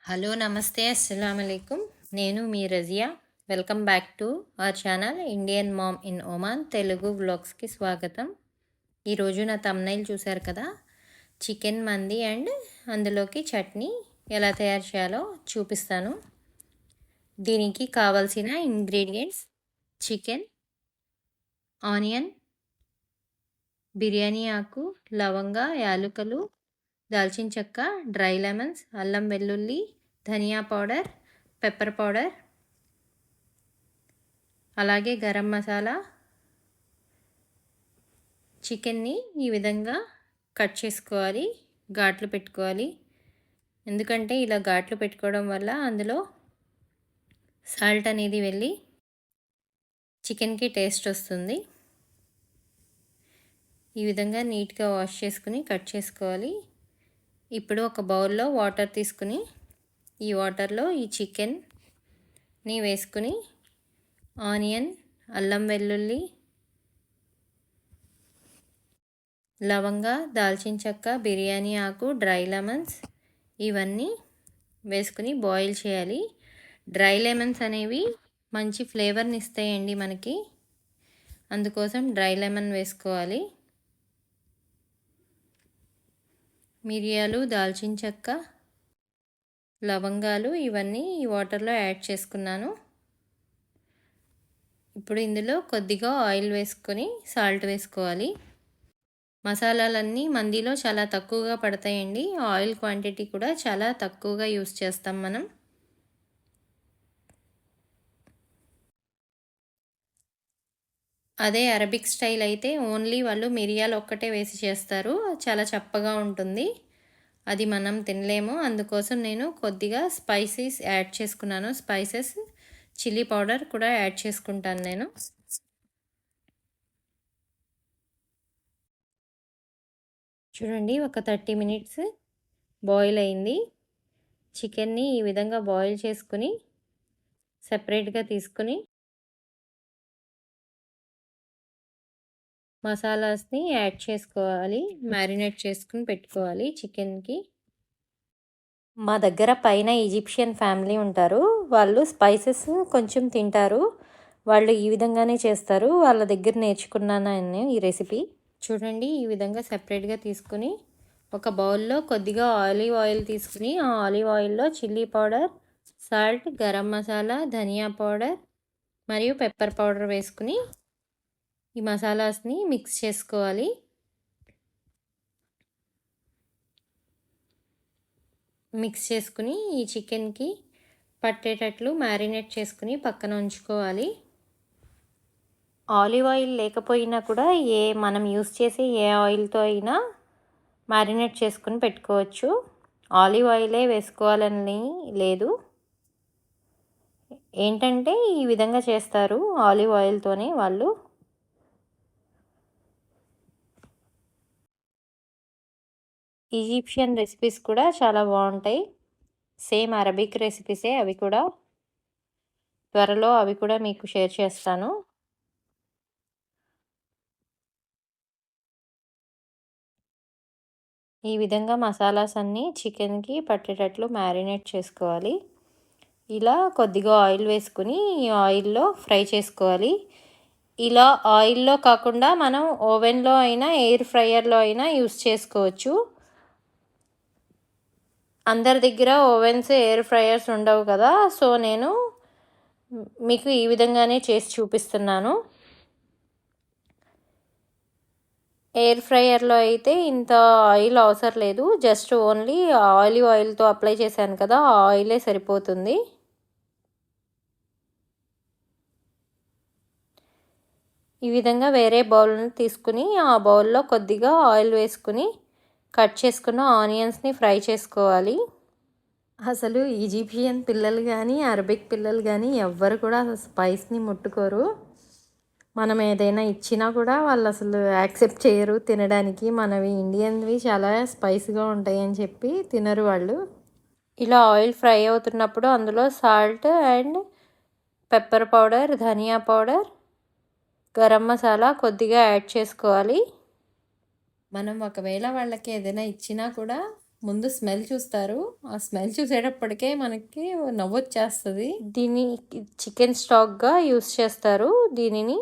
Hello నమస్తే అస్సలామలైకుం. నేను మీ Razia. Welcome back to our channel Indian mom in Oman Telugu వ్లాగ్స్కి స్వాగతం. ఈరోజు నా తమ్నైల్ చూశారు కదా, చికెన్ మంది అండ్ అందులోకి చట్నీ ఎలా తయారు చేయాలో చూపిస్తాను. దీనికి కావాల్సిన ఇంగ్రీడియంట్స్: చికెన్, ఆనియన్, బిర్యానీ ఆకు, లవంగ, యాలకులు, దాల్చిన చెక్క, డ్రై లెమన్స్, అల్లం వెల్లుల్లి, ధనియా పౌడర్, పెప్పర్ పౌడర్, అలాగే గరం మసాలా. చికెన్ని ఈ విధంగా కట్ చేసుకోవాలి, ఘాట్లు పెట్టుకోవాలి. ఎందుకంటే ఇలా ఘాట్లు పెట్టుకోవడం వల్ల అందులో సాల్ట్ అనేది వెళ్ళి చికెన్కి టేస్ట్ వస్తుంది. ఈ విధంగా నీట్గా వాష్ చేసుకుని కట్ చేసుకోవాలి. ఇప్పుడు ఒక బౌల్లో వాటర్ తీసుకుని ఈ వాటర్లో ఈ చికెన్ని వేసుకుని ఆనియన్, అల్లం వెల్లుల్లి, లవంగ, దాల్చిన చెక్క, బిర్యానీ ఆకు, డ్రై లెమన్స్ ఇవన్నీ వేసుకుని బాయిల్ చేయాలి. డ్రై లెమన్స్ అనేవి మంచి ఫ్లేవర్ని ఇస్తాయండి మనకి, అందుకోసం డ్రై లెమన్ వేసుకోవాలి. మిరియాలు, దాల్చిన చెక్క, లవంగాలు ఇవన్నీ ఈ వాటర్లో యాడ్ చేసుకున్నాను. ఇప్పుడు ఇందులో కొద్దిగా ఆయిల్ వేసుకొని సాల్ట్ వేసుకోవాలి. మసాలాలన్నీ మందిలో చాలా తక్కువగా పడతాయండి. ఆయిల్ క్వాంటిటీ కూడా చాలా తక్కువగా యూస్ చేస్తాం మనం. అదే అరబిక్ స్టైల్ అయితే ఓన్లీ వాళ్ళు మిరియాలు ఒక్కటే వేసి చేస్తారు, చాలా చప్పగా ఉంటుంది, అది మనం తినలేము. అందుకోసం నేను కొద్దిగా స్పైసెస్ యాడ్ చేసుకున్నాను. స్పైసెస్, చిల్లీ పౌడర్ కూడా యాడ్ చేసుకుంటాను నేను. చూడండి, ఒక 30 మినిట్స్ బాయిల్ అయింది. చికెన్ని ఈ విధంగా బాయిల్ చేసుకుని సెపరేట్గా తీసుకుని మసాలాస్ని యాడ్ చేసుకోవాలి, మ్యారినేట్ చేసుకుని పెట్టుకోవాలి చికెన్కి. మా దగ్గర పైన ఈజిప్షియన్ ఫ్యామిలీ ఉంటారు, వాళ్ళు స్పైసెస్ కొంచెం తింటారు, వాళ్ళు ఈ విధంగానే చేస్తారు. వాళ్ళ దగ్గర నేర్చుకున్నాను నేను ఈ రెసిపీ. చూడండి, ఈ విధంగా సెపరేట్గా తీసుకుని ఒక బౌల్లో కొద్దిగా ఆలివ్ ఆయిల్ తీసుకుని ఆ ఆలివ్ ఆయిల్లో chilli powder, salt, garam masala, ధనియా పౌడర్ మరియు పెప్పర్ పౌడర్ వేసుకుని ఈ మసాలాస్ని మిక్స్ చేసుకోవాలి. మిక్స్ చేసుకుని ఈ చికెన్కి పట్టేటట్లు మ్యారినేట్ చేసుకుని పక్కన ఉంచుకోవాలి. ఆలివ్ ఆయిల్ లేకపోయినా కూడా మనం యూస్ చేసే ఏ ఆయిల్తో అయినా మ్యారినేట్ చేసుకుని పెట్టుకోవచ్చు. ఆలివ్ ఆయిలే వేసుకోవాలని లేదు, ఏంటంటే ఈ విధంగా చేస్తారు ఆలివ్ ఆయిల్తోనే వాళ్ళు. ఈజిప్షియన్ రెసిపీస్ కూడా చాలా బాగుంటాయి, సేమ్ అరబిక్ రెసిపీసే అవి కూడా. త్వరలో అవి కూడా మీకు షేర్ చేస్తాను. ఈ విధంగా మసాలాస్ అన్నీ చికెన్కి పట్టేటట్లు మ్యారినేట్ చేసుకోవాలి. ఇలా కొద్దిగా ఆయిల్ వేసుకుని ఈ ఆయిల్లో ఫ్రై చేసుకోవాలి. ఇలా ఆయిల్లో కాకుండా మనం ఓవెన్లో అయినా ఎయిర్ ఫ్రైయర్లో అయినా యూస్ చేసుకోవచ్చు. అందరి దగ్గర ఓవెన్స్, ఎయిర్ ఫ్రైయర్స్ ఉండవు కదా, సో నేను మీకు ఈ విధంగానే చేసి చూపిస్తున్నాను. ఎయిర్ ఫ్రైయర్లో అయితే ఇంత ఆయిల్ అవసరం లేదు, జస్ట్ ఓన్లీ ఆలివ్ ఆయిల్తో అప్లై చేశాను కదా, ఆ ఆయిలే సరిపోతుంది. ఈ విధంగా వేరే బౌల్ని తీసుకుని ఆ బౌల్లో కొద్దిగా ఆయిల్ వేసుకుని కట్ చేసుకున్న ఆనియన్స్ని ఫ్రై చేసుకోవాలి. అసలు ఈజిప్షియన్ పిల్లలు కానీ అరబిక్ పిల్లలు కానీ ఎవ్వరు కూడా అసలు స్పైస్ని ముట్టుకోరు. మనం ఏదైనా ఇచ్చినా కూడా వాళ్ళు అసలు యాక్సెప్ట్ చేయరు తినడానికి. మనవి ఇండియన్వి చాలా స్పైస్గా ఉంటాయి అని చెప్పి తినరు వాళ్ళు. ఇలా ఆయిల్ ఫ్రై అవుతున్నప్పుడు అందులో సాల్ట్ అండ్ పెప్పర్ పౌడర్, ధనియా పౌడర్, గరం మసాలా కొద్దిగా యాడ్ చేసుకోవాలి. మనం ఒకవేళ వాళ్ళకి ఏదైనా ఇచ్చినా కూడా ముందు స్మెల్ చూస్తారు. ఆ స్మెల్ చూసేటప్పటికే మనకి నవ్వొచ్చేస్తుంది. దీన్ని చికెన్ స్టాక్గా యూస్ చేస్తారు దీనిని.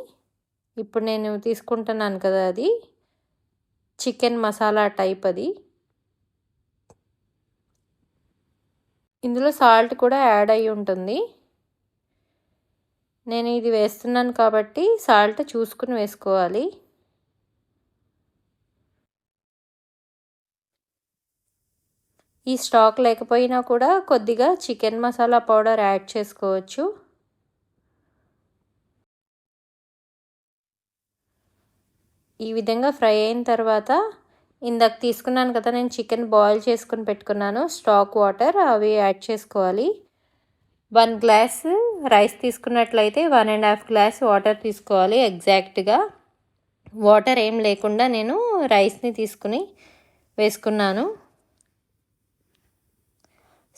ఇప్పుడు నేను తీసుకుంటున్నాను కదా, అది చికెన్ మసాలా టైప్. అది ఇందులో సాల్ట్ కూడా యాడ్ అయ్యి ఉంటుంది. నేను ఇది వేస్తున్నాను కాబట్టి సాల్ట్ చూసుకుని వేసుకోవాలి. ఈ స్టాక్ లేకపోయినా కూడా కొద్దిగా చికెన్ మసాలా పౌడర్ యాడ్ చేసుకోవచ్చు. ఈ విధంగా ఫ్రై అయిన తర్వాత ఇందాక తీసుకున్నాను కదా, నేను చికెన్ బాయిల్ చేసుకుని పెట్టుకున్నాను స్టాక్ వాటర్, అవి యాడ్ చేసుకోవాలి. 1 గ్లాస్ రైస్ తీసుకున్నట్లయితే 1.5 గ్లాస్ వాటర్ తీసుకోవాలి ఎగ్జాక్ట్గా. వాటర్ ఏం లేకుండా నేను రైస్ని తీసుకుని వేసుకున్నాను.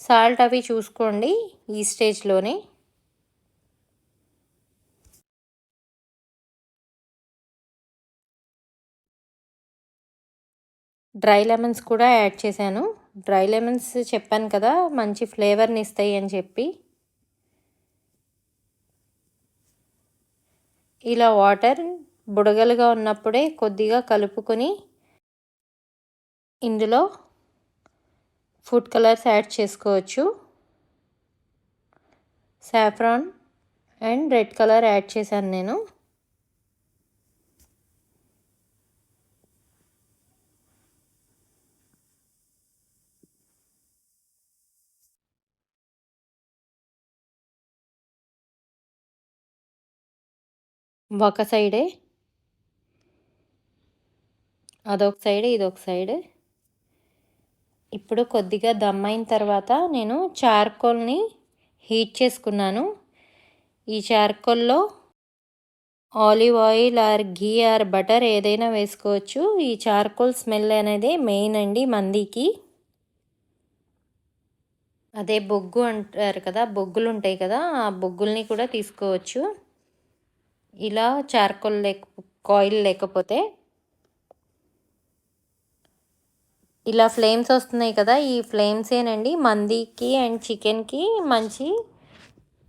సాల్ట్ అవి చూసుకోండి ఈ స్టేజ్లోనే. డ్రై లెమన్స్ కూడా యాడ్ చేశాను. డ్రై లెమన్స్ చెప్పాను కదా మంచి ఫ్లేవర్ని ఇస్తాయి అని చెప్పి. ఇలా వాటర్ బుడగలుగా ఉన్నప్పుడే కొద్దిగా కలుపుకొని ఇందులో ఫుడ్ కలర్స్ యాడ్ చేసుకోవచ్చు. Saffron and red colour add చేశాను నేను. ఒక సైడే, అదొక సైడ్, ఇదొక సైడ్. ఇప్పుడు కొద్దిగా దమ్ అయిన తర్వాత నేను చార్కోల్ని హీట్ చేసుకున్నాను. ఈ చార్కోల్లో olive oil or ghee or butter ఏదైనా వేసుకోవచ్చు. ఈ చార్కోల్ స్మెల్ అనేది మెయిన్ అండి మందికి. అదే బొగ్గు అంటారు కదా, బొగ్గులు ఉంటాయి కదా, ఆ బొగ్గుల్ని కూడా తీసుకోవచ్చు. ఇలా చార్కోల్ ఆయిల్ లేకపోతే ఇలా ఫ్లేమ్స్ వస్తున్నాయి కదా, ఈ ఫ్లేమ్సేనండి మందికి అండ్ చికెన్కి మంచి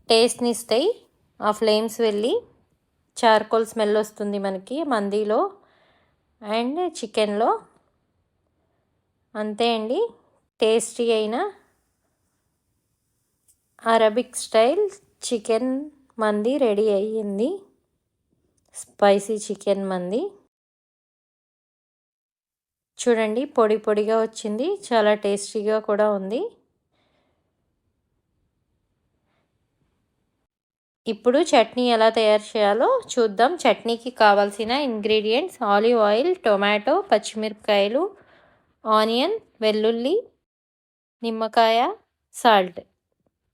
టేస్ట్ని ఇస్తాయి. ఆ ఫ్లేమ్స్ వెళ్ళి చార్కోల్ స్మెల్ వస్తుంది మనకి మందిలో అండ్ చికెన్లో. అంతే అండి, టేస్టీ అయిన అరబిక్ స్టైల్ చికెన్ మంది రెడీ అయ్యింది. స్పైసీ చికెన్ మంది చూడండి, పొడి పొడిగా వచ్చింది, చాలా టేస్టీగా కూడా ఉంది. ఇప్పుడు చట్నీ ఎలా తయారు చేయాలో చూద్దాం. చట్నీకి కావాల్సిన ఇంగ్రీడియంట్స్: ఆలివ్ ఆయిల్, టొమాటో, పచ్చిమిరపకాయలు, ఆనియన్, వెల్లుల్లి, నిమ్మకాయ, సాల్ట్.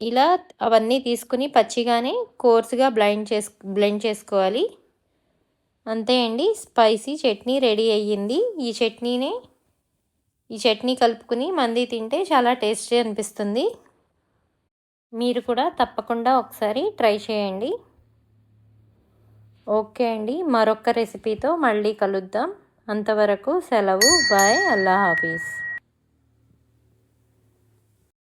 ఇలా అవన్నీ తీసుకుని పచ్చిగానే కోర్సుగా బ్లెండ్ చేసుకోవాలి. అంతే అండి, స్పైసీ చట్నీ రెడీ అయ్యింది. ఈ చట్నీ కలుపుకుని మంది తింటే చాలా టేస్టీ అనిపిస్తుంది. మీరు కూడా తప్పకుండా ఒకసారి ట్రై చేయండి. ఓకే అండి, మరొక రెసిపీతో మళ్ళీ కలుద్దాం. అంతవరకు సెలవు. బాయ్. అల్లా హాఫీజ్.